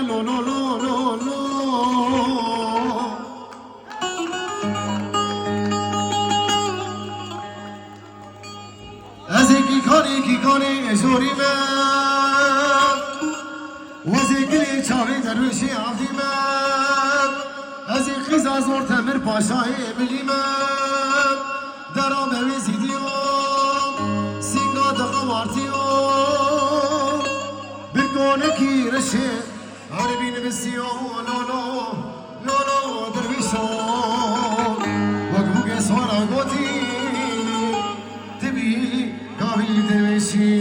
لو لو لو لو لو ازيكي كوني زوري ما وزيكي چاوي دروشي عبدي ما ازيكي زور تمر پاشای بلی ما درا بوزي ديو سينگا دقوارتيو بركونكي رشي عربي نبسيو لو لو لو لو درويشو وقبوك سوارا قوتي تبي قابل درويشي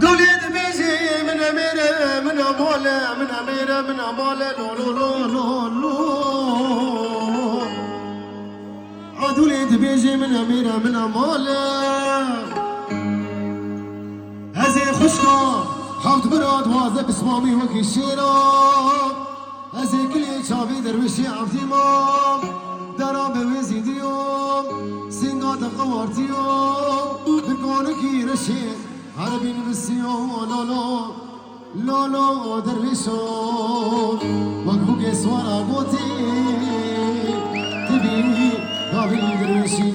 دولي دميجي من أميرة من أمولة من أميرة من أمولة لو لو لو لو لو عدولي دميجي من أميرة من أمولة هزي خشكا حوت براد وازة بسمامي وكي الشيرا هزي كلي شافي درويشي عفتي مام درا بوزي ديوم سنغا تقوارتيوم بكونكي رشيد عربي نبسيو لو لو لو لو درويشو وقبوك سوارا قوتي تبي قابل درويشي